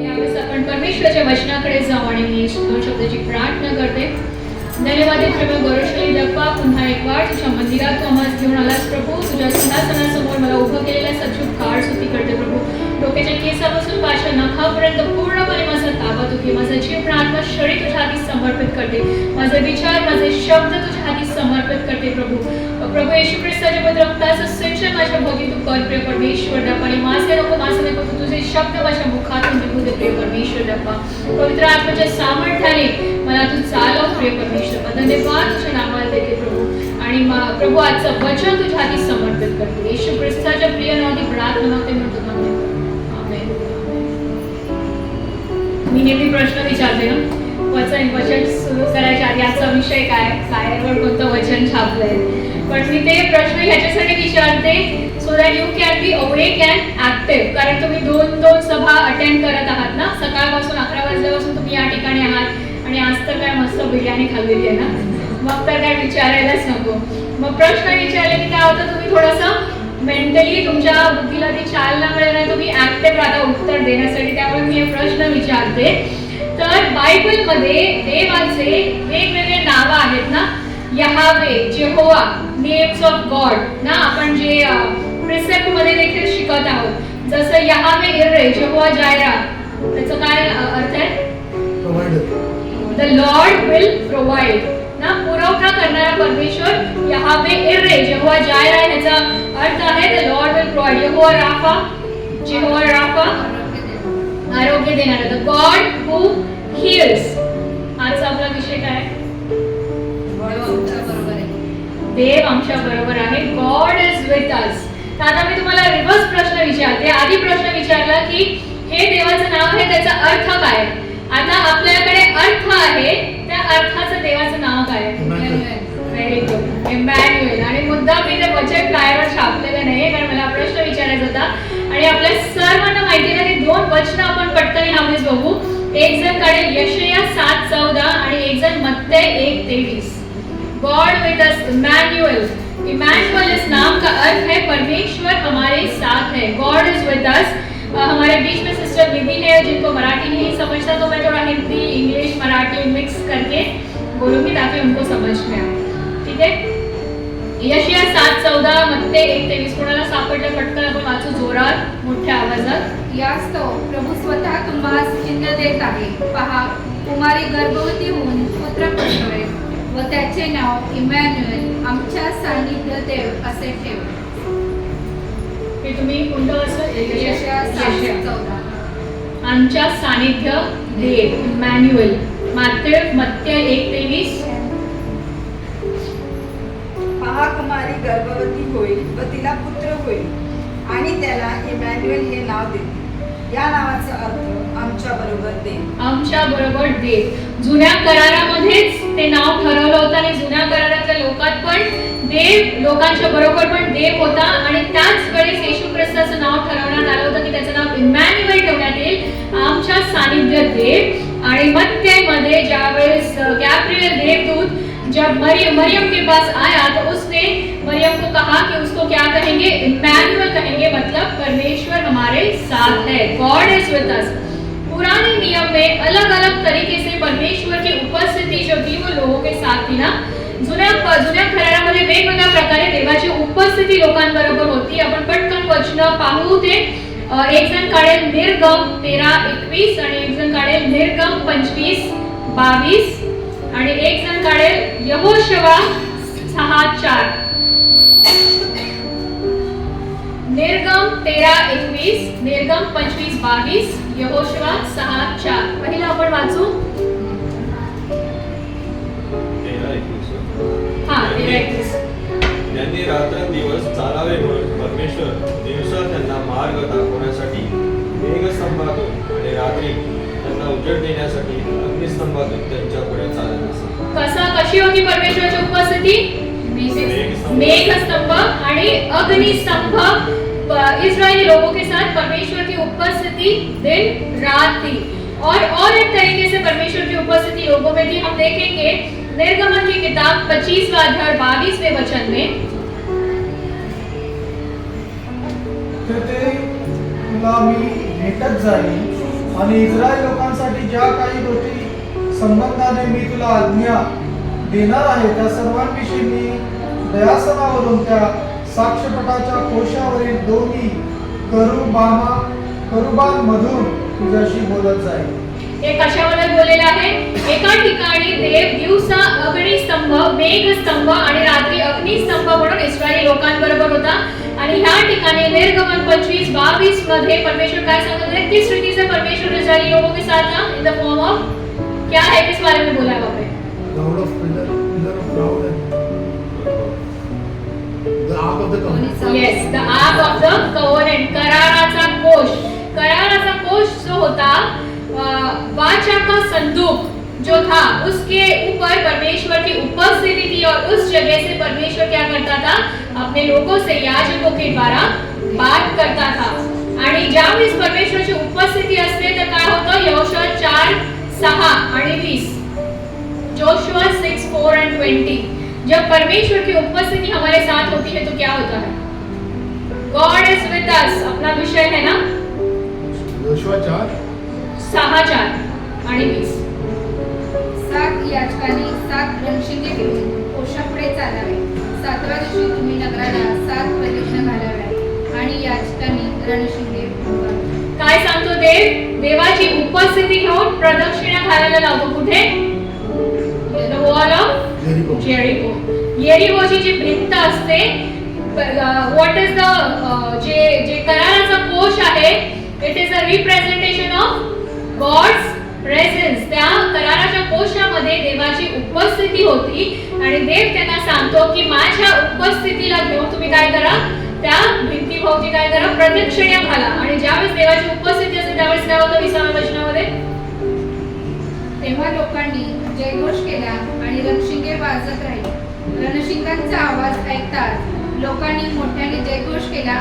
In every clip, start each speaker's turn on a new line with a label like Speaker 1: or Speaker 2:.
Speaker 1: यावेळेस आपण परमेश्वराच्या वचनाकडे जाऊ आणि मी दोन शब्दाची प्रार्थना करते. धन्यवाद प्रभू गौरवशाली दप्पा, पुन्हा एक वार तुझ्या मंदिरात तू आम्हाला घेऊन आलास प्रभू. तुझ्या सिंहासनासमोर मला उभं केलेल्या सचूक काळ स्तुती करते प्रभू. डोक्याच्या केसापासून पायाच्या नखापर्यंत पूर्णपणे माझा ताबा तू घे. माझा जीव प्रार्थना शरीर तुझ्या हाती समर्पित करते. माझे विचार, माझे शब्द तुझ्या हाती समर्पित करते प्रभू. प्रभू येशू ख्रिस्ताच्या पवित्र रक्ताचं सिंचन माझ्या भोवती तू कर प्रिय परमेश्वर दप्पा. आणि माझे नको तुझे शब्द माझ्या मुखातून निघू दे प्रिय परमेश्वर दप्पा. पवित्र आत्म्याच्या सामर्थ्याने मला तू चालव प्रिय परमेश्वर. धन्यवाद तुझ्या नावाला देते प्रभू. आणि प्रभू आजचं वचन तुझ्या हाती समर्पित करते. येशू ख्रिस्ताच्या प्रिय नावाने प्रार्थना मागते म्हणतो आमेन. मी नेहमी प्रश्न विचारते ना, वचन सुरू करायच्या आधी आजचा विषय काय, फ्लायरवर कोणतं वचन छापलंय. पण मी ते प्रश्न ह्याच्यासाठी विचारते so that you can be awake and active. कारण तुम्ही दोन सभा अटेंड करत आहात ना, सकाळपासून 11 वाजल्यापासून तुम्ही या ठिकाणी आहात. आणि आज तर काय मस्त बिर्याणी खाल्लेली आहे ना, मग तर काय विचारायलाच नको. मग प्रश्न विचारले की काय होतं, तुम्ही थोडंसं मेंटली तुमच्या बुद्धीला ती चालना मिळेल आणि तुम्ही ऍक्टिव्ह राहता उत्तर देण्यासाठी. त्यामुळे मी हे प्रश्न विचारते. तर बायबलमध्ये देवाचे वेगवेगळे नावं आहेत ना, यहावे, जेहोवा, नेम्स ऑफ गॉड ना, आपण जे प्रिसेप्ट मध्ये देखील शिकत आहोत. जसं यहावे इर्रे, जेहोवा जायरा, त्याचा काय अर्थ आहे? द लॉर्ड विल प्रोव्हाइड ना, पुरवठा करणारा परमेश्वर. यहावे इर्रे, जेहोवा जायरा, याचा अर्थ आहे the Lord will provide. Yahweh Rapha, Jehovah Rapha, आरोग्य देणारा. The God who heals. आजचा आपला विषय काय? देव आमच्या बरोबर आहे. God is with us. आता मी तुम्हाला रिव्हर्स प्रश्न विचारते. आधी प्रश्न विचारला की हे देवाचं नाव आहे, त्याचा अर्थ काय? आता आपल्याकडे अर्थ आहे, त्या अर्थाचं देवाचं नाव काय? Very good, Emmanuel. आणि मुद्दा मी ते वचन फ्लायरवर छापलेलं नाहीये, कारण मला प्रश्न विचारायचा होता. आणि आपल्या सर्वांना माहिती आहे की दोन वचनं आपण पटकन ह्यावेळेस बघू. एक जण काढेल यशया 7:14 आणि एक जण मत्तै 1:23. God with us, Emmanuel. Emmanuel इस नाम का अर्थ है परमेश्वर हमारे साथ है. God is with us. हमारे बीच में सिस्टर निधि है, जिनको मराठी नहीं समझता तो मैं थोड़ा हिंदी इंग्लिश मराठी मिक्स करके बोलूंगी ताकि उनको समझ में आए. ठीक है. यशया 7:14, मत्तै 1:23. कोणाला सापडलं पटकन आपण वाचू जोरात मोठ्या आवाजात.
Speaker 2: यास्तव प्रभू स्वतः तुम्हास चिन्ह देत आहे. पहा, कुमारी गर्भवती होऊन पुत्र प्रसवेल व त्याचे नाव इमॅन्युएल, आमच्या सान्निध्य देव असे ठेव.
Speaker 1: हे तुम्ही कोणतं असं
Speaker 2: यशया 7:14.
Speaker 1: आमच्या सानिध्य देव, इमॅन्युएल. मत्तै 1:23.
Speaker 3: पहा, कुमारी गर्भवती होईल व तिला पुत्र होईल आणि त्याला इमॅन्युएल हे नाव देतील. या नावाचा अर्थ आमच्या बरोबर देव.
Speaker 1: आमच्या बरोबर देव. जुन्या करारामध्येच ते नाव ठरवलं होतं आणि जुन्या करारातल्या लोकात पण देव, लोकांच्या बरोबर पण देव होता. आणि त्याच वेळेस येशू ख्रिस्ताचं नाव ठरवण्यात आलं होतं की त्याचं नाव इमॅन्युएल ठेवण्यात येईल, आमच्या सानिध्य देव. आणि मत्तैमध्ये ज्यावेळेस गैब्रिएल देवदूत जब मरियम के पास आया तो उसने मरियम को कहा कि उसको क्या कहेंगे? इमैनुअल कहेंगे, मतलब परमेश्वर हमारे साथ है. गॉड इज विथ अस. पुराने नियम में अलग अलग तरीके से परमेश्वर की उपस्थिति जो थी वो लोगों के साथ थी ना. जुन्या करारामध्ये वेगवेगळ्या प्रकारे देवाची उपस्थिती लोकांबरोबर होती. आपण पटकन वचन पाहू ते. एक जण काढेल निर्गम 13:21 आणि एक जण काढेल निर्गम 25:22 आणि एक जण काढेल यहोशुआ 6:4. निर्गम 13:21, निर्गम 25:22, यहोशुआ 6:4. पहिला आपण वाचू. 13:21.
Speaker 4: त्यांनी रात्रंदिवस चालावे म्हणून परमेश्वर दिवसा त्यांना मार्ग दाखवण्यासाठी मेघस्तंभातून आणि रात्री त्यांना उजेड देण्यासाठी अग्निस्तंभातून त्यांच्या पुढे चालत असे.
Speaker 1: कशी होती परमेश्वराची उपस्थिती? मेघस्तंभ आणि अग्निस्तंभ. इस्राएली लोगों के साथ परमेश्वर की उपस्थिति दिन रात थी. और एक तरीके से परमेश्वर की उपस्थिति लोगों में थी. हम देखेंगे निर्गमन की किताब 25वां अध्याय 22वें वचन में.
Speaker 5: तुला मी भेटत जाईन आणि इस्रायल लोकांसाठी ज्या काही गोष्टी संबंधाने मी तुला आज्ञा देणार आहे त्या सर्वांविषयी मी दयासनावरून त्या साक्षपटाच्या कोशावरील दोन्ही करुबांमधून तुझ्याशी बोलत जाईल.
Speaker 1: हे कशाबद्दल बोललेलं आहे? एका ठिकाणी देव दिवसा अग्निस्तंभ, मेघस्तंभ आणि रात्री अग्निस्तंभ म्हणून इस्रायली लोकांबरोबर होता. आणि ह्या ठिकाणी निर्गमन 25-22 मध्ये परमेश्वर काय सांगत होते? किस रीति से परमेश्वर इस्रायली लोगों के साथ था इन द फॉर्म ऑफ क्या है, किस बारे में बोला है वहां पे?
Speaker 6: Cloud of pillar of cloud and the ark of the covenant.
Speaker 1: Yes, the ark of the covenant, कराराचा कोश. कराराचा कोश जो होता, वाचा का संदूक जो था, उसके ऊपर परमेश्वर की उपस्थिति थी और उस जगह से परमेश्वर क्या करता था? अपने लोगों से याजकों के द्वारा बात करता था. आणि ज्यावेळेस परमेश्वराची उपस्थिती असते तर काय होतं? यहोशुआ 4:6 आणि 20. Joshua 6:4 and 20. जब परमेश्वर की उपस्थिति हमारे साथ होती है तो क्या होता है? God is with us. अपना विषय है ना,
Speaker 6: Joshua 4.
Speaker 1: 6:4 आणि 20.
Speaker 2: 7 याजकांनी 7 रणशिंगे घेऊन कोशापुढे चालावे. 7व्या दिवशी तुम्ही नगराला 7 प्रदक्षिणा घालाव्या आणि याजकांनी रणशिंगे उभारावे.
Speaker 1: काय सांगतो देव? देवाची उपस्थिती घेऊन प्रदक्षिणा घालायला लावतो. कुठे? The wall of
Speaker 6: Jericho.
Speaker 1: Jericho. येरिकोची जी भिंत असते, व्हॉट इज द जे कराराचा कोश आहे, it is a representation of God's presence. त्या कराराच्या कोशामध्ये देवाची उपस्थिती होती आणि देव त्यांना सांगतो की माझ्या उपस्थितीला घेऊन तुम्ही काय करा? त्या भिंतीभोवती काय करा? प्रदक्षिणा घाला. आणि ज्यावेळेस देवाची उपस्थिती असते त्यावेळेस काय होतं? 20व्या वचनामध्ये,
Speaker 2: तेव्हा लोकांनी जयघोष केला आणि रणशिंगे वाजत राहिले. रणशिंगांचा आवाज ऐकताच लोकांनी मोठ्याने जयघोष केला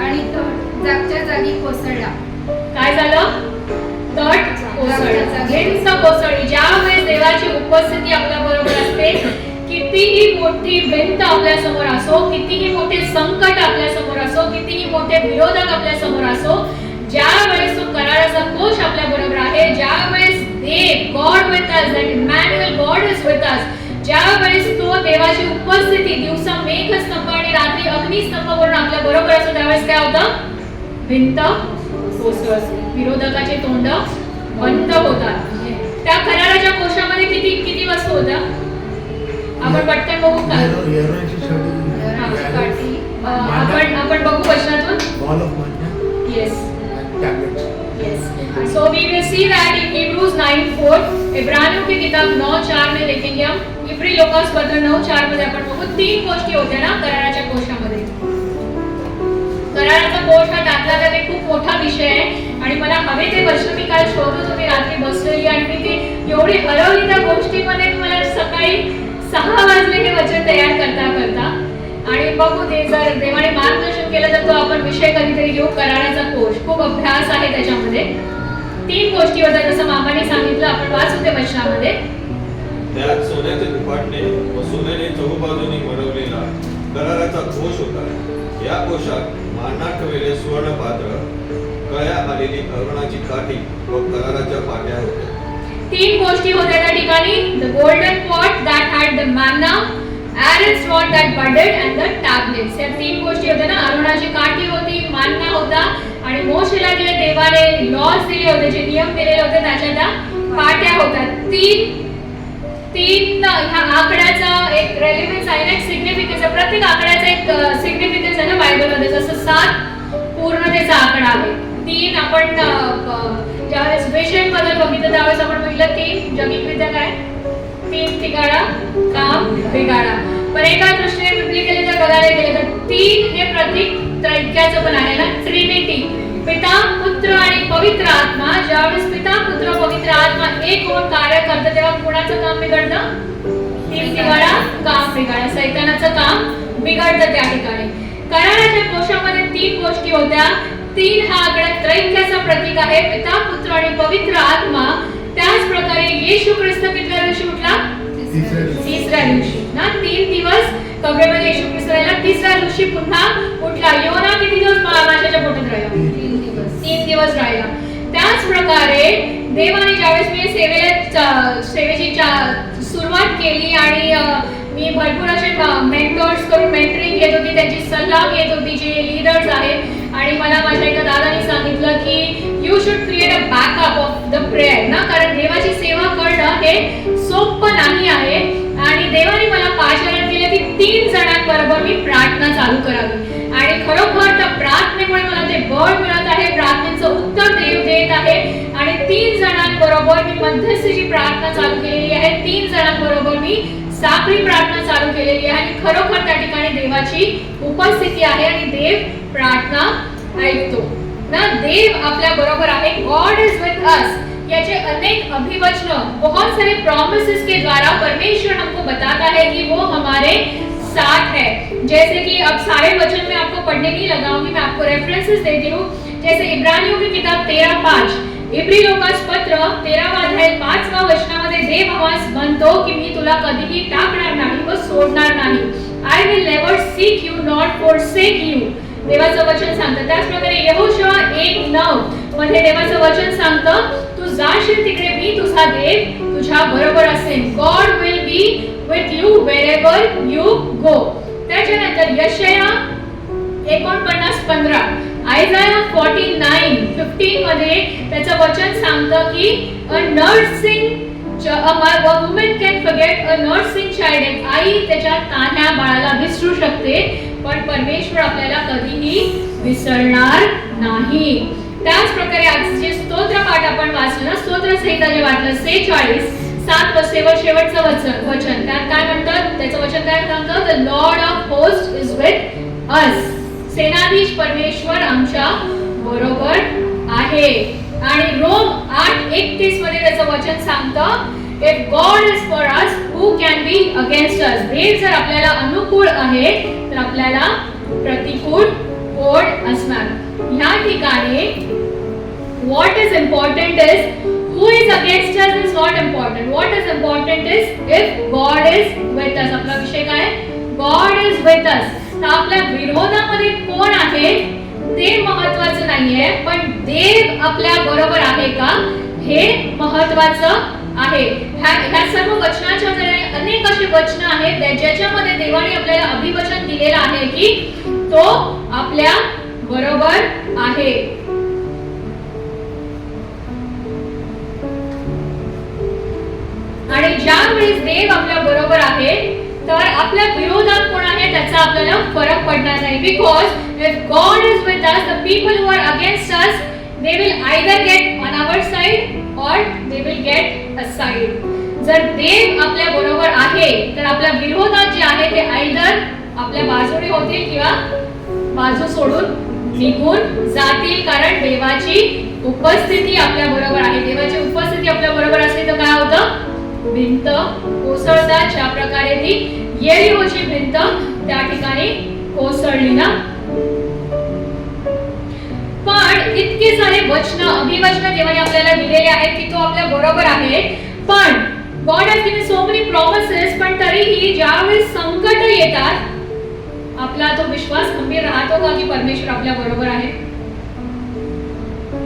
Speaker 2: आणि तट जागच्या जागी कोसळला.
Speaker 1: काय झालं? तट कोसळला, भिंत कोसळली. ज्यावेळेस देवाची उपस्थिती आपल्या बरोबर असते, कितीही मोठी भिंत आपल्या समोर असो, कितीही मोठे संकट आपल्या समोर असो, कितीही मोठे विरोधक आपल्या समोर असो, ज्या वेळेस तो कराराचा कोश आपल्या बरोबर आहे, ज्या वेळेस देव, God with us, that Emmanuel God is with us, ज्या वेळेस तो देवाची उपस्थिती दिवसा मेघस्तंभ आणि रात्री अग्निस्तंभ म्हणून आपल्या बरोबर असतो, त्यावेळेस काय होतं? भिंत कोसळते, विरोधकाचे तोंड बंद होतात. त्या कराराच्या कोशामध्ये किती वस्तू होत्या? आपण पटकन बघू का?
Speaker 6: एरोनची छडी,
Speaker 1: आपण बघू वचनातून.
Speaker 6: ball of manna
Speaker 1: Yes.
Speaker 6: and tablets.
Speaker 1: Yes. So we will see that in Hebrews 9:4. इब्रानियों की किताब 9:4 में देखेंगे हम. इब्री लोकांपत्र 9:4 मध्ये आपण बघू. 3 गोष्टी होत्या ना कराराच्या कोशामध्ये. कराराचा कोश हा टाकला तर एक खूप मोठा विषय आहे आणि मला हवे ते वचन मी काल शोधत होते रात्री बसलेली आणि मी ती एवढी हरवली त्या गोष्टीमध्ये मला सकाळी 6 वाजले हे वचन तयार करता आणि बघू दे, जर देवाने मार्गदर्शन केलं तर तो आपण विषय कधीतरी घेऊ. कराराचा कोश खूप अभ्यास आहे त्याच्यामध्ये. 3 गोष्टी होत्या जसं मामाने सांगितलं, आपण वाचू ते वचनामध्ये.
Speaker 4: त्यात सोन्याचे दुपाटणे व सोन्याने चहूबाजूनी बनवलेला कराराचा कोश होता. या कोशात माना ठेवलेले सुवर्ण पात्र, कळ्या आलेली अरुणाची काठी व कराराच्या पाट्या होत्या.
Speaker 1: 3 गोष्टी होत्या त्या ठिकाणी. The golden pot that had the manna, Aaron's rod that budded and the tablets. या 3 गोष्टी होत्या ना. अरुणाची काठी होती, मान्ना होता आणि मोशेला जे देवाने लॉज दिले होते, जे नियम दिलेले होते त्याच्या त्या पाट्या होत्या. 3 ह्या आकड्याचा एक रेलेव्हन्स आहे ना, एक सिग्निफिकन्स आहे. प्रत्येक आकड्याचा एक सिग्निफिकन्स आहे ना बायबलमध्ये. जसं 7 पूर्णतेचा आकडा आहे. 3 आपण ज्यावेळेस विषय बद्दल बघितलं त्यावेळेस आपण बघितलं 3 जगिकरित्या काय? 3 ठिकाणा काम बिघाडा. पण एका दृष्टीने बिब्लिकली जर बघायला गेले तर 3 हे प्रतीक त्रैक्याचं पण आहे ना, ट्रिनिटी. पिता, पुत्र आणि पवित्र आत्मा. ज्यावेळेस पिता, पुत्र, पवित्र आत्मा एक होऊन कार्य करतं तेव्हा कोणाचं काम बिघडतं? 3 ठिकाणा काम बिघाडा, सैतानाचं काम बिघडतं त्या ठिकाणी. कराराच्या कोशामध्ये 3 गोष्टी होत्या. 3 हा आकडा त्रैक्याचं प्रतीक आहे, पिता, पुत्र आणि पवित्र आत्मा. त्याच प्रकारे येशू ख्रिस्त कितव्या दिवशी उठला? तिसऱ्या दिवशी ना. 3 दिवस कबरेमध्ये येशू ख्रिस्त राहिला, तिसऱ्या दिवशी पुन्हा उठला. योना किती दिवस माशाच्या पोटात राहिला? 3 दिवस. दिवस राहिला. त्याच प्रकारे देवाने ज्यावेळेस मी सेवेची सुरुवात केली आणि मी भरपूर असे मेंटर्स करून मेंटरिंग घेत होती, त्यांची सल्ला घेत होती जे लीडर्स आहेत. आणि मला माझ्या एका दादाने सांगितलं की you should create a backup of the prayer ना, कारण देवाची सेवा करणं हे सोपं नाही आहे. आणि देवाने मला पाचारण केलं की 3 जणांबरोबर मी प्रार्थना चालू करावी. आणि खरोखर त्या प्रार्थनेमुळे मला ते बळ मिळत आहे, प्रार्थनेचं उत्तर देव देत आहे. आणि 3 जणांबरोबर मी मध्यस्थीची प्रार्थना चालू केलेली आहे, 3 जणांबरोबर मी साखळी प्रार्थना चालू केलेली आहे. आणि खरोखर त्या ठिकाणी देवाची उपस्थिती आहे आणि देव प्रार्थना ऐकतो ना. देव आपल्या बरोबर आहे. गॉड इज विथ अस. याचे अनेक अभिवचन, बहुत सारे प्रॉमिसेस के द्वारा परमेश्वर हमको बताता है कि वो हमारे साथ है. जैसे कि अब सारे वचन में आपको पढ़ने नहीं लगाऊंगी, मैं आपको रेफरेंसेस देती हूँ. जैसे इब्रानियों की किताब 13:5, इब्री लोकास पत्र 13वा अध्याय 5व्या वचनामध्ये देव आवाज म्हणतो की मी तुला कधीही टाकणार नाही व सोडणार नाही. I will never sick you not forsake you. देवाचं वचन सांगतं. त्याच प्रकारे यहोशुआ 1:9 मध्ये देवाचं वचन सांगतं तू जाशील तिकडे मी तुझा देव तुझ्या बरोबर असेल. God will be with you wherever you go. त्याच्यानंतर यशाया 49:15, आयझाया 49:15 मध्ये त्याचं वचन सांगतं की a woman can forget a nursing child. आई त्याच्या तान्ह्या बाळाला विसरू शकते, पण परमेश्वर आपल्याला कधीही विसरणार नाही. त्याच प्रकारे आजचे स्तोत्र पाठ आपण वाचलं ना, स्तोत्र संहिता जे वाचलं 46:7 शेवटचं वचन त्यात काय म्हणतात, त्याचं वचन काय सांगतं, the Lord of host is with us. सेनाधीश परमेश्वर आमच्या बरोबर आहे. आणि रोम 8:31 मध्ये त्याचं वचन सांगतं if God is for us who can be against us. देव जर आपल्याला अनुकूल आहे तर आपल्याला प्रतिकूल कोण असणार. ह्या ठिकाणी what is important is who is against us is not important. What is important is if God is with us. आपला विषय काय, God is with us. तर आपल्या विरोधामध्ये कोण आहे ते महत्वाचं नाहीये, पण देव आपल्या बरोबर आहे का हे महत्वाचं आहे. ह्या सर्व वचनाच्या अनेक अशी वचन आहेत ज्याच्यामध्ये देवाने आपल्याला अभिवचन दिलेलं आहे की तो आपल्या बरोबर आहे. आणि ज्यावेळेस देव आपल्या बरोबर आहे तर आपल्या विरोधात कोण आहे त्याचा आपल्याला फरक पडणार नाही. Because if God is with us, the people who are against us they will either get on our side or they will get aside. जर देव आपल्या बरोबर आहे तर आपल्या विरोधात जे आहे ते आयदर आपल्या बाजूने होतील किंवा बाजू सोडून निघून जातील, कारण देवाची उपस्थिती आपल्या बरोबर आहे. देवाची उपस्थिती आपल्या बरोबर असली तर काय होतं, भिंत कोसळतात. ज्या प्रकारे ती येरिहोची भिंत त्या ठिकाणी कोसळली ना. पण इतके सारे वचन अभिवचन देवाने आपल्याला दिलेले आहेत की तो आपल्या बरोबर आहे. पण God has given so many promises, पण तरीही ज्यावेळेस संकट येतात आपला तो विश्वास खंबीर राहतो का की परमेश्वर आपल्या बरोबर आहे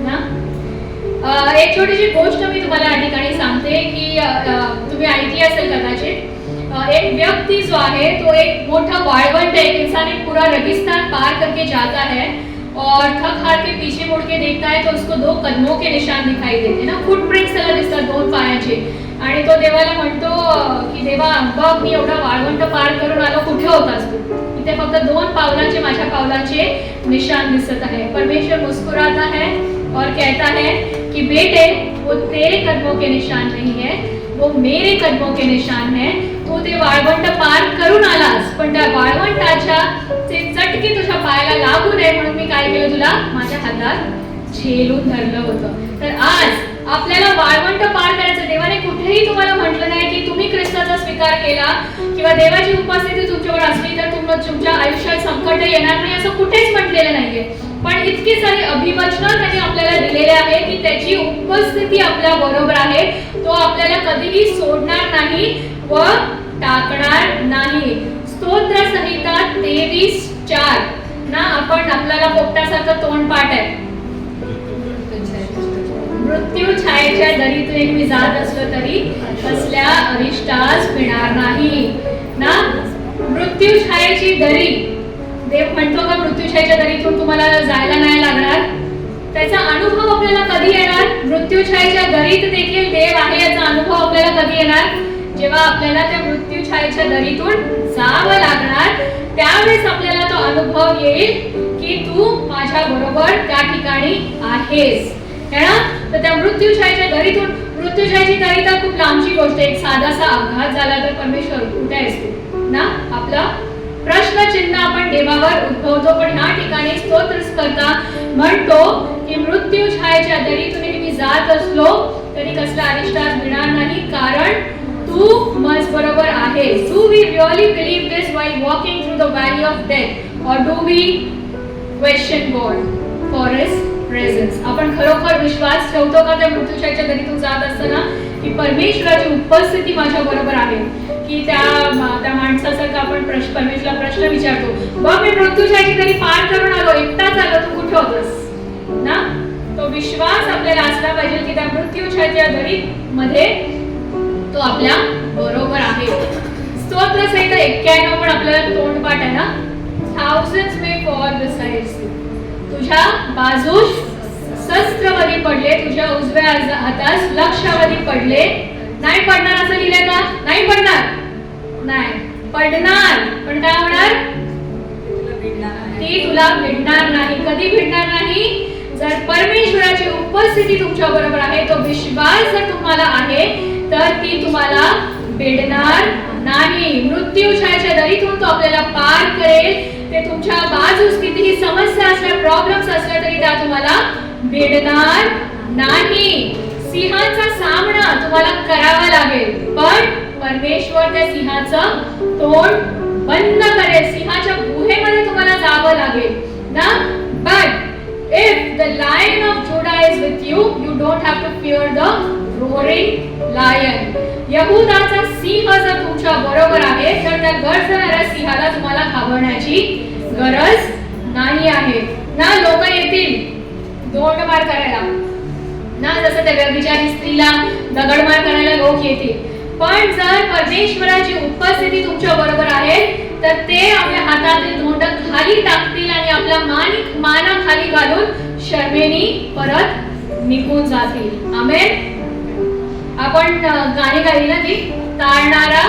Speaker 1: ना. एक छोटीशी गोष्ट मी तुम्हाला या ठिकाणी सांगते की तुम्ही ऐकली असेल कदाचित. एक व्यक्ती जो है तो एक मोटा वाळवंट है, एक इंसान एक पूरा रेगिस्तान पार करके जाता है और थक हार के पीछे मुड़ के देखता है तो उसको 2 कदमों के निशान दिखाई देते ना, फुटप्रिंट्स त्याला दिसतात 2 पायाचे. आणि तो देवाला म्हणतो की देवा बघ मी एवढा वाळवंट पार करून आलो, कुठे होतास तू, इथे फक्त 2 पावलांचे माझ्या पावलांचे निशान दिसत आहे. परमेश्वर मुस्कुराता है और कहता है कि बेटे वो तेरे कदमों के निशान नहीं है, वो मेरे कदमों के निशान है. तू ते वाळवंट पार करून आलास, पण त्या वाळवंटाच्या ते चटके तुझ्या पायाला लागू नये म्हणून मी काय केलं, तुला माझ्या हातात झेलून धरलं होतं. तर आज आपल्याला वाळवंट पार करायचं. देवाने कुठेही तुम्हाला म्हटलं नाही की तुम्ही ख्रिस्ताचा स्वीकार केला किंवा देवाची उपस्थिती तुमच्यावर असली तर तुमच्या आयुष्यात संकट येणार नाही असं कुठेच म्हटलेलं नाहीये. पण इतके सारे अभिवचन त्यांनी आपल्याला दिलेले आहे की त्याची उपस्थिती आपल्या बरोबर आहे, तो आपल्याला कधीही सोडणार नाही व टाकणार नाही. स्तोत्र संहिता 23:4 ना. आपण आपल्याला पोपटासारखं तोंड पाठ आहे मृत्यू छायेच्या दरीतून मी जात असलो तरी कसल्या अरिष्टास पिणार नाही ना. मृत्यू छायेची दरी, देव म्हणतो का मृत्यू छायेच्या दरीतून तुम्हाला जायला नाही लागणार. त्याचा अनुभव आपल्याला कधी येणार? मृत्यू छायेच्या दरीत देखील देव आहे याचा अनुभव आपल्याला कधी येणार? जेव्हा आपल्याला त्या मृत्यू छायेच्या दरीतून जावं लागणार, त्यावेळेस आपल्याला तो अनुभव येईल की तू माझ्या बरोबर त्या ठिकाणी आहेस है ना. तर त्या मृत्यू छायेच्या दरीतून, मृत्यू छायेची दरी तर खूप लांबची गोष्ट आहे. एक साधासा अपघात झाला तर परमेश्वर कुठे आहेस तू ना. आपला प्रश्नचिन्ह आपण देवावर उद्भवतो. पण ह्या ठिकाणी स्तोत्रकर्ता म्हणतो की मृत्यू छायेच्या दरीतून मी जात असलो तरी कसला अरिष्टास मिळणार नाही, कारण तू माझ बरोबर आहेस. Do we really believe this while walking through the valley of death, or do we question God for His presence? आपण खरोखर विश्वास ठेवतो का त्या मृत्यूच्या दरीतून जात असताना की परमेश्वराची उपस्थिती माझ्या बरोबर आहे? की त्या माणसासारखं आपण परमेश्वराला प्रश्न विचारतो, बघ मी मृत्यूच्या दरी पार करून आलो, एकटाच आलो, तू कुठे होतस ना. तो विश्वास आपल्याला असला पाहिजे की त्या मृत्यूच्या दरी मध्ये तो आपल्या बरोबर आहे. स्तोत्र संहिता 91 पण आपल्याला तोंडपाठ आहे ना. thousands may fall beside you, तुझ्या बाजूस शस्त्रवधी पडले, तुझ्या उजव्या हातास लक्षावधी पडले. नाही पडणार असं लिहिलंय का? नाही पडणार, नाही पडणार. पण काय होणार? ती तुला भिडणार नाही. कधी भिडणार नाही? जर परमेश्वराची उपस्थिती तुमच्या बरोबर आहे, तो विश्वास जर तुम्हाला आहे तर ती तुम्हाला भेडणार नाही. मृत्यू छायेच्या दरीतून तो आपल्याला पार करेल. ते तुमच्या बाजूस कितीही समस्या असल्या, प्रॉब्लेम्स असल्या तरी त्या तुम्हाला भेडणार नाही. सिंहाचा सामना तुम्हाला करावा लागेल, पण परमेश्वर त्या सिंहाचं तोंड बंद करेल. सिंहाच्या गुहेमध्ये तुम्हाला जावं लागेल ना. But if the lion of Judah is with you, you don't have to fear the roaring lion. यहूदाचा सिंह जर तुमच्या बरोबर आहे तर त्या गर्जणाऱ्या सिंहाला तुम्हाला घाबरण्याची गरज नाही आहे ना. लोक येतील दोंडमार करायला ना, जसं त्या व्यभिचारी स्त्रीला दगडमार करायला लोक येतील. पण जर परमेश्वराची उपस्थिती तुमच्या बरोबर आहे तर ते आपल्या हातातील धोंड खाली टाकतील आणि आपल्या माना खाली घालून शर्मेनी परत निघून जातील. आमेन. आपण गाणी गायली ना ती, तारणारा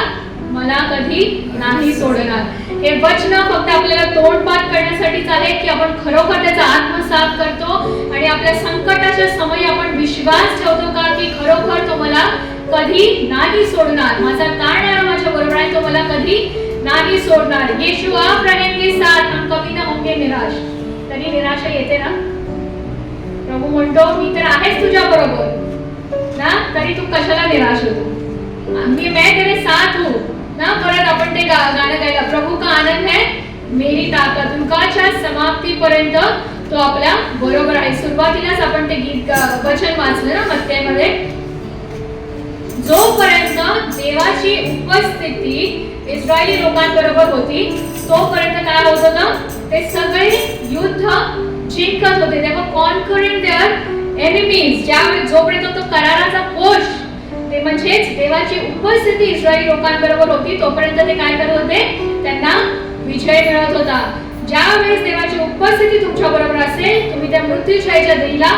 Speaker 1: मला कधी नाही सोडणार. हे वचन फक्त आपल्याला तोंडपाठ करण्यासाठीच आहे की आपण खरोखर त्याचा आत्मसात करतो आणि आपल्या संकटाच्या समयी आपण विश्वास ठेवतो का की खरोखर तो मला कधी नाही सोडणार. माझा तारणारा माझ्या बरोबर आहे, तो मला कधी नाही सोडणार. येशू आप रहेंगे साथ, हम कभी ना होंगे निराश. तरी निराशा येते ना. प्रभू म्हणतो मी तर आहेच तुझ्या बरोबर ना, तरी तू कशाला निराश होतो? मैं तेरे साथ हूँ ना. परत आपण ते गाणं गायला, प्रभू का आनंद है मेरी ताकद. युगाच्या समाप्तीपर्यंत तो आपल्या बरोबर आहे. सुरुवातीलाच आपण ते गीत वचन वाचलं ना मत्तेमध्ये. जोपर्यंत देवाची उपस्थिती इस्रायली लोकांबरोबर होती तोपर्यंत काय होत होतं? ते सगळे युद्ध जिंकत होते. ते कॉन्करिंग देअर एनिमीज. ज्यावेळी जोपर्यंत तो कराराचा कोश, ते म्हणजेच देवाची उपस्थिती इस्रायली लोकांबरोबर होती तोपर्यंत ते काय करत होते? त्यांना विजय मिळत होता. ज्यावेळेस देवाची उपस्थिती तुमच्या बरोबर असेल, तुम्ही त्या मृत्यूच्या दरीला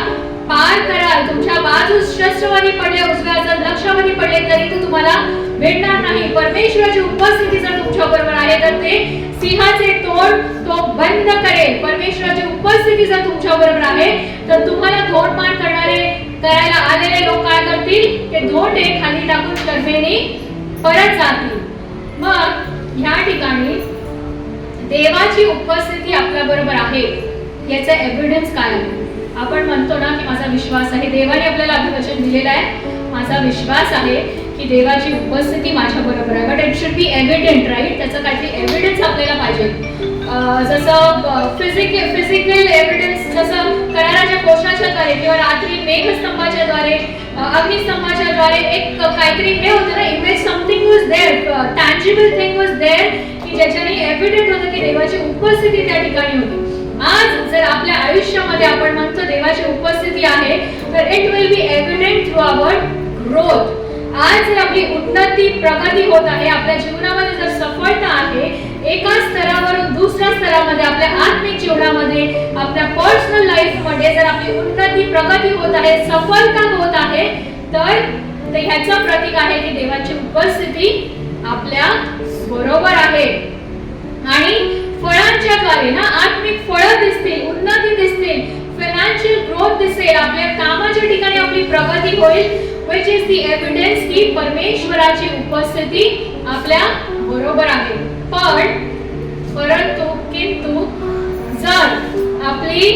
Speaker 1: पार कराल. तुमच्या बाजूस शस्त्रवादी पडले, उजव्या हातात लक्षावधी पडले तरी तो तुम्हाला भेटणार नाही. परमेश्वराची उपस्थिती जर तुमच्या बरोबर आहे तर ते सिंहाचे तोंड तो बंद करेल. परमेश्वराची उपस्थिती जर तुमच्या बरोबर आहे तर तुम्हाला तोंडमार करायला आलेले लोक काय करतील? ते धोंडे खाली टाकून शर्मेने परत जातील. मग ह्या ठिकाणी देवाची उपस्थिती आपल्या बरोबर आहे याचा एव्हिडन्स काय आहे? आपण म्हणतो ना की माझा विश्वास आहे. देवाने आपल्याला अभिवचन दिलेलं आहे, माझा विश्वास आहे की देवाची उपस्थिती माझ्या बरोबर आहे. But it should be evident, right? त्याचं काहीतरी एव्हिडन्स आपल्याला पाहिजे. जसं फिजिकल एव्हिडन्स, जसं कराराच्या कोशाच्या द्वारे किंवा रात्री मेघस्तंभाच्या द्वारे, अग्निस्तंभाच्या द्वारे एक काहीतरी हे होतं ना, image, something was there, tangible thing was there, की ज्याच्याने एव्हिडेंट होतं की देवाची उपस्थिती त्या ठिकाणी होती. आज जर आपल्या आयुष्यामध्ये आपण म्हणतो देवा देवाची उपस्थिती आहे, तर it will be evident through our growth. आज जर आपली उन्नती प्रगती होत आहे, आपल्या जीवनामध्ये जर सफलता आहे, एका स्तरावरून दुसऱ्या स्तरामध्ये आपल्या आत्मिक जीवनामध्ये, आपल्या पर्सनल लाईफ मध्ये जर आपली उन्नती प्रगती होत आहे, सफलता होत आहे, तर ह्याचं प्रतीक आहे की देवाची उपस्थिती आपल्या बरोबर आहे. आणि फळांच्या द्वारे ना आत्मिक फळं दिसतील, उन्नती दिसतील, फायनान्शियल ग्रोथ दिसेल, आपल्या कामाच्या ठिकाणी आपली प्रगती होईल, which is the evidence की परमेश्वराची उपस्थिती आपल्या बरोबर आहे. परंतु किंतु जर आपली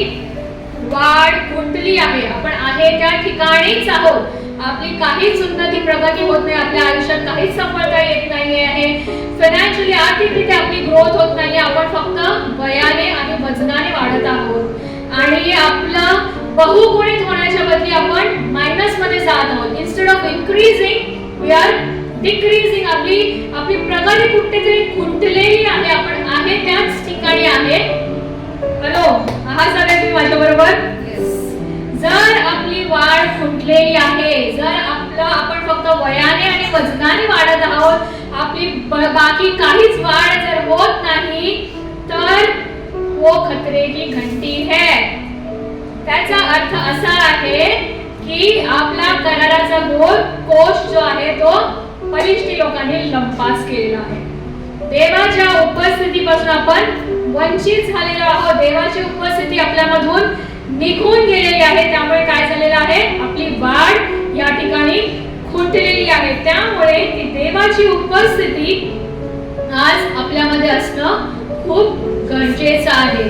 Speaker 1: वाढ खुंटली आहे, आपण आहे त्या ठिकाणीच आहोत, आपली काहीच उन्नती प्रगती होत नाही, आपल्या आयुष्यात काहीच सफलता येत नाही आहे, फायनान्शियली आर्थिकरित्या आपली ग्रोथ होत नाही, आपण फक्त वयाने आणि वजनाने वाढत आहोत आणि आपलं बहुगुणित होण्याच्या बदली आपण मायनस मध्ये जात आहोत. Instead of increasing we are decreasing. आपली प्रगती कुठेतरी खुंटलेली आहे, आपण आहे त्याच ठिकाणी आहे. हॅलो, आहात सगळे तुम्ही माझ्या बरोबर? जर आपली वाढ खुंटलेली आहे, जर आपण फक्त वयाने आणि वजनाने वाढत आहोत, आपली बाकी काहीच वाढ जर होत नाही, तर वो खतरे की घंटी है. त्याचा अर्थ असा आहे की आपला कराराचा कोश जो आहे तो बलिष्ठी लोकांनी लंपास केलेला आहे. देवाच्या उपस्थितीपासून आपण वंचित झालेलो आहोत, देवाची उपस्थिती आपल्यामधून निघून गेलेली आहे. त्यामुळे काय झालेलं आहे, आपली वाढ या ठिकाणी खुंटलेली आहे. त्यामुळे ती देवाची उपस्थिती आज आपल्यामध्ये असणं खूप गरजेचं आहे.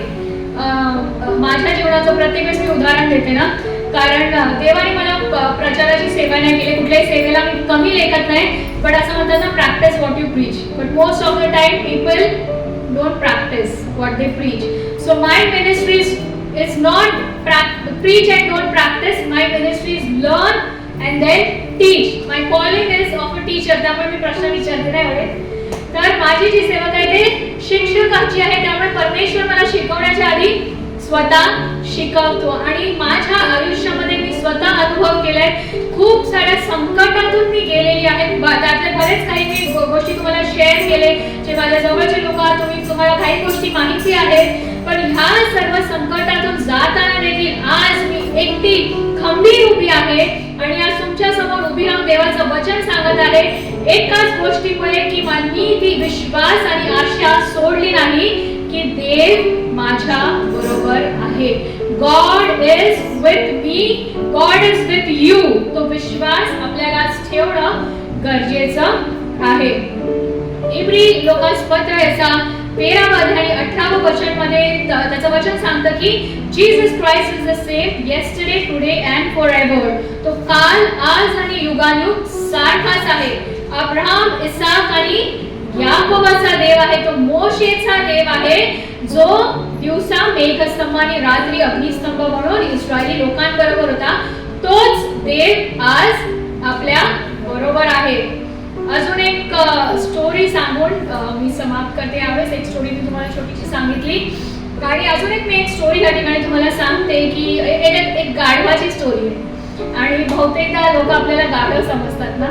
Speaker 1: माझ्या जीवनाचं प्रत्येक वेळेस मी उदाहरण देते ना, कारण देवाने मला प्रचाराची सेवा नाही केली, कुठल्याही सेवेला मी कमी लेखत नाही, पण असं म्हणतात ना, practice what you preach, but most of the time people don't practice what they preach. So my ministry is not preach and don't practice. My ministry is learn and then teach. My calling is of a teacher. त्यामुळे मी प्रश्न विचारते नाही एवढे. तर माझी जी सेवा आहे ते शिक्षकाची आहे, त्यामुळे परमेश्वर मला शिकवण्याच्या आधी स्वतः शिकवतो आणि माझ्या आयुष्यामध्ये मी स्वतः अनुभव केलाय. खूप साऱ्या संकटातून मी गेलेली आहे. त्यातले बरेच काही मी गोष्टी तुम्हाला शेअर केले, जे माझ्या जवळचे लोक आहात, तुम्हाला काही गोष्टी माहिती आहेत. पण ह्या सर्व संकटातून जाताना देखील आज मी एकटी खंबीर उभी आहे आणि आज तुमच्या समोर उभी राहून देवाचं वचन सांगत आहे. एकाच गोष्टीमुळे की मी ती विश्वास आणि आशा सोडली नाही की देव माझ्या बरोबर आहे. God is with me, God is with you. तो विश्वास आपल्याला ठेवणं गरजेचं आहे. इब्री लोकांस पत्र याचा 13वा अध्याय आणि 18वा वचन मध्ये त्याचं वचन सांगतं की Jesus Christ is the same yesterday, today and forever. तो काल, आज आणि युगानुयुग सारखाच आहे. अब्राहम, इसाक आणि याकोबाचा देव आहे. तो मोशेचा देव आहे, जो दिवसा मेघस्तंभ आणि रात्री अग्निस्तंभ म्हणून इस्रायली लोकांबरोबर होता. तोच देव आज आपल्या बरोबर आहे. अजून एक स्टोरी सांगून मी समाप्त करते. यावेळेस एक स्टोरी मी तुम्हाला छोटीशी सांगितली आणि अजून एक मी एक स्टोरी या ठिकाणी तुम्हाला सांगते की एक गाढवाची स्टोरी आहे. आणि बहुतेकदा लोक आपल्याला गाढव समजतात ना,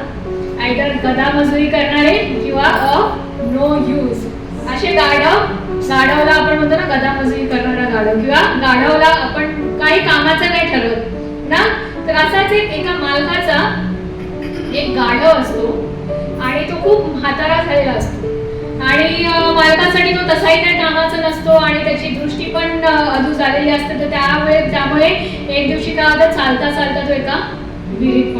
Speaker 1: आयदर गदा मजुरी करणारे किंवा नो यूज असे गाढवला आपण म्हणतो ना, गदा मजुरी करणारा गाढव किंवा गाढवला आपण काही कामाचं नाही ठरवत ना. तर असाच एका मालकाचा एक गाढव असतो आणि तो खूप म्हातारा झालेला असतो आणि मालकासाठी तो तसाही काही कामाचा नसतो आणि त्याची दृष्टी पण अधू झालेली असते. तर त्यामुळे एक दिवशी काय होतं, चालता चालता तो एका विहिरीत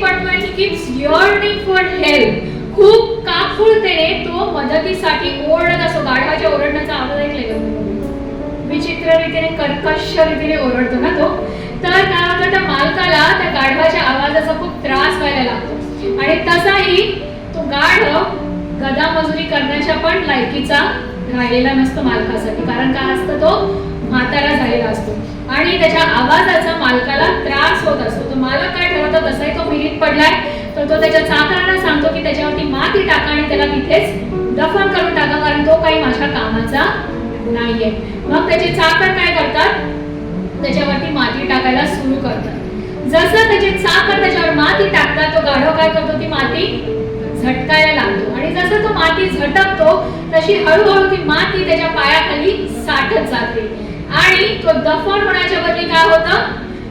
Speaker 1: पडतो आणि कीप्स यर्निंग फॉर हेल्प. खूप काकुळतेने तो मदतीसाठी ओरडत असतो. गाढवाच्या ओरडण्याचा आवाज ऐकलाय का? विचित्र रीतीने, कर्कश रीतीने ओरडतो ना तो. तर काय होतं, त्या मालकाला त्या गाढवाच्या आवाजाचा खूप त्रास व्हायला लागतो आणि तसाही तो गाढव गदा मजुरी करण्याच्या पण लायकीचा राहिलेला नसतो मालकासाठी. कारण काय असतं, तो म्हातारा झालेला असतो आणि त्याच्या आवाजाचा मालकाला त्रास होत असतो. तो मालक काय ठरवतो, तसाही तो विहिरीत पडलाय, तर तो त्याच्या चाकरांना सांगतो की त्याच्यावरती माती टाका आणि त्याला तिथेच दफन करून टाका, कारण तो काही माझ्या कामाचा नाहीये. मग त्याचे चाकर काय करतात, त्याच्यावरती टाकायला सुरू करतात. जसं त्याची चाकर त्याच्यावर माती टाकतात, तो गाढव काय करतो, ती माती झटकायला लागतो. आणि जसं तो माती झटकतो तशी हळूहळू ती माती त्याच्या पायाखाली साठत जाते. आणि तो दफन होण्याच्या बदली काय होतं,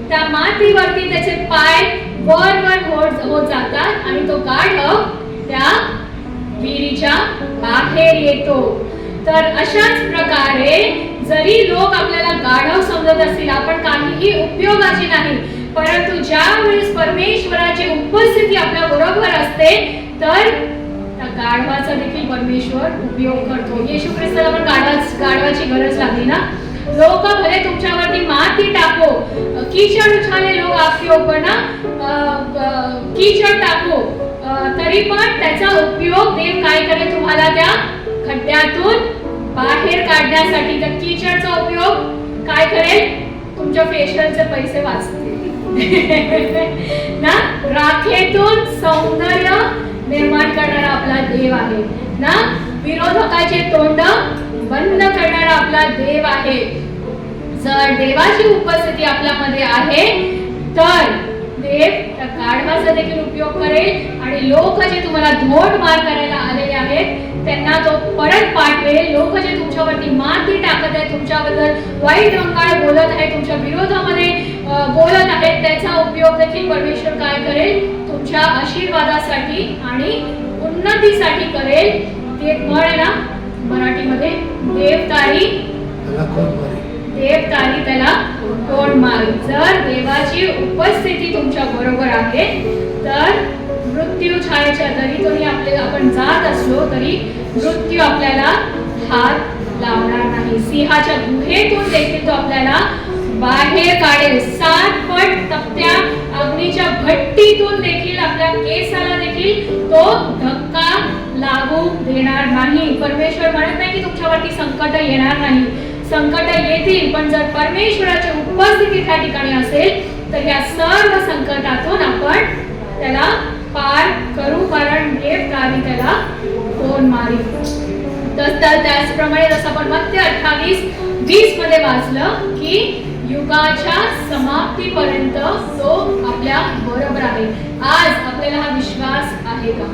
Speaker 1: त्या मातीवरती त्याचे पाय वर वर होत जातात आणि तो गाढव त्या विहिरीच्या बाहेर येतो. तर अशाच प्रकारे जरी लोक आपल्याला गाढव समजत असतील, आपण काहीही उपयोगाची नाही, परंतु ज्या वेळेस परमेश्वराची उपस्थिती आपल्या बरोबर असते तर त्या गाढवाचा देखील परमेश्वर उपयोग करतो. येशू ख्रिस्ताला पण गाढवाची गरज लागली ना. लोक भले तुमच्यावरती माती टाको, कीचड़ उछाले लोग आपके ऊपर ना कीचड़ टाको, तरी पण त्याचा उपयोग देव काय करेल, तुम्हाला त्या खड्ड्यातून बाहेर काढण्यासाठी. त्या कीचड़चा उपयोग काय करेल, तुमच्या फेशियलचे पैसे वाचतील ना. राखेतून सौंदर्य निर्माण करणारा आपला देव आहे ना. विरोधकाचे तोंड बंद करणारा आपला देव आहे. जर देवाची उपस्थिती आपल्यामध्ये आहे तर देव त्या गाढवाचा देखील उपयोग करेल आणि लोक जे तुम्हाला धोंड मार करायला आलेले आहेत त्यांना तो परत पाठवेल. लोक जे तुमच्यावरती माती टाकत आहेत, तुमच्याबद्दल वाईट रंगाळ बोलत आहेत, तुमच्या विरोधामध्ये बोलत आहेत, त्याचा उपयोग देखील परमेश्वर काय करेल, तुमच्या आशीर्वादासाठी आणि उन्नतीसाठी करेल. ती एक म्हण आहे ना मराठीमध्ये, देवतारी त्याला तोंड मारी. जर देवाची उपस्थिती तुमच्या बरोबर आहे तर मृत्यू छायेच्या दरीतून आपण जात असलो तरी मृत्यू आपल्याला हात लावणार नाही. सिंहाच्या गुहेतून देखील तो आपल्याला बाहेर काढेल. 7 पट तप्त्या अग्नीच्या भट्टीतून देखील आपल्या केसाला देखील तो धक्का लागू देणार नाही. परमेश्वर म्हणत नाही की तुमच्यावरती संकट येणार नाही, संकट येतील, पण जर परमेश्वराची उपस्थिती त्या ठिकाणी असेल तर या सर्व संकटातून आपण त्याला पार करू, कारण देवतारी त्याला तोंड मारी. त्याचप्रमाणे जसं आपण मत्ती 28:20 मध्ये वाचलं की युगाच्या समाप्तीपर्यंत तो आपल्या बरोबर आहे. आज आपल्याला हा विश्वास आहे का?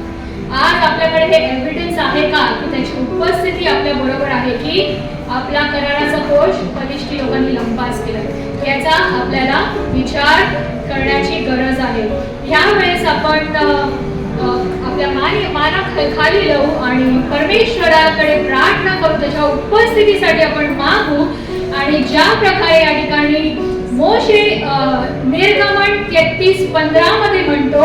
Speaker 1: आज आपल्याकडे हे एव्हिडन्स आहे का की त्याची उपस्थिती आपल्या बरोबर आहे, की आपला कराराचा कोश बलिष्ठी लोकांनी लंपास केला? याचा आपल्याला विचार करण्याची गरज आहे. ह्यावेळेस आपण आपल्या खाली लावू आणि परमेश्वराकडे प्रार्थना करू, त्याच्या उपस्थितीसाठी आपण मागू. आणि ज्या प्रकारे या ठिकाणी मोशे निर्गमन 33:15 मध्ये म्हणतो,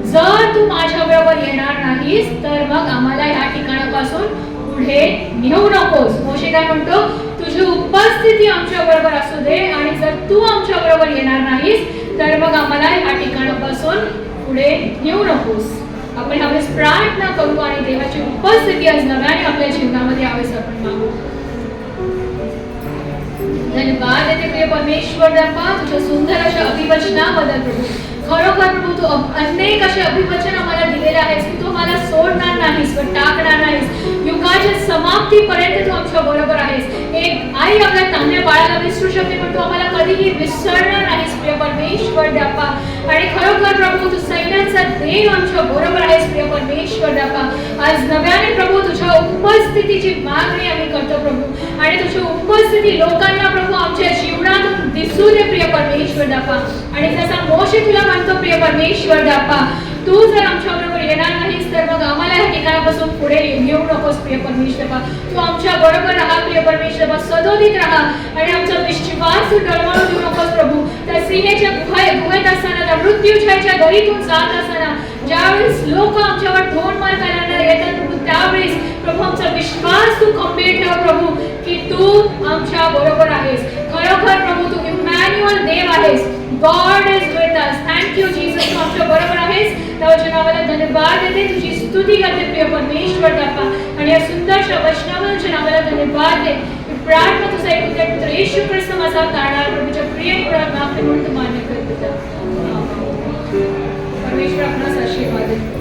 Speaker 1: जर तू माझ्या बरोबर येणार नाहीस तर मग आम्हाला या ठिकाणापासून पुढे नेऊ नकोस. मोशे काय म्हणतो, तुझी उपस्थिती आमच्या बरोबर असू दे आणि जर तू आमच्या बरोबर येणार नाहीस तर मग आम्हाला या ठिकाणापासून पुढे नेऊ नकोस. आपण ह्यावेळेस प्रार्थना करू आणि देवाची उपस्थिती आज नव्याने आपल्या जीवनामध्ये यावेळेस आपण मागू. धन्यवाद देते प्रिय परमेश्वर बाप्पा तुझ्या सुंदर अशा अभिवचनाबद्दल. प्रभू खरोखर प्रभू तू अनेक असे अभिवचन आम्हाला दिलेले आहेस की तू मला सोडणार नाहीस व टाकणार नाहीस. युगाच्या समाप्तीपर्यंत तू आमच्या बरोबर आहेस. एक आई आपल्या तान्ह्या बाळाला विसरू शकते पण तू आम्हाला कधीही विसरणार नाहीस प्रिय परमेश्वर बाप्पा. आणि खरोखर प्रभू तू सैन्याचा देव आमच्या बरोबर आहेस प्रिय परमेश्वर बाप्पा. आज नव्याने प्रभू तुझ्या उपस्थितीची मागणी आम्ही करतो प्रभू आणि तुझी उपस्थिती लोकांना प्रभू आमच्या जीवनातून दिसू दे प्रिय परमेश्वर बाप्पा. आणि जसा मोशे तुला म्हणतो प्रिय परमेश्वर बाप्पा, तू जर आमच्या बरोबर येणार नाहीस तर मग आम्हाला या ठिकाणापासून पुढे घेऊ नकोस प्रिय परमेश्वर बाप्पा. तू आमच्या बरोबर राहा प्रिय परमेश्वर बाप्पा, सदोदित राहा आणि आमचा विश्वास डळमळू देऊ नकोस प्रभू. त्या सिंहाच्या गुहेत असताना, त्या मृत्यूच्या दरीतून जात असताना ज्यावेळेस लोक आमच्यावर धोंडमार करायला येतात प्रभू, त्यावेळेस प्रभू आमचा विश्वास तू खंबीर ठेव प्रभू की तू आमच्या बरोबर आहेस. खरोखर प्रभू तू इमॅन्युअल देव आहेस. God is with us. Thank you Jesus, तू आमच्या बरोबर आहेस. त्याच्या नावाला धन्यवाद देते, तुझी स्तुती करते प्रिय परमेश्वर बाप्पा. आणि या सुंदरशा वचनावरच्या नावाला धन्यवाद दे. प्रार्थना तुझा एक पुत्र येशू ख्रिस्त माझा तारणार प्रभूच्या प्रिय नावाने म्हणून तू मान्य करत होता. परमेश्वर आपणास आशीर्वाद दे.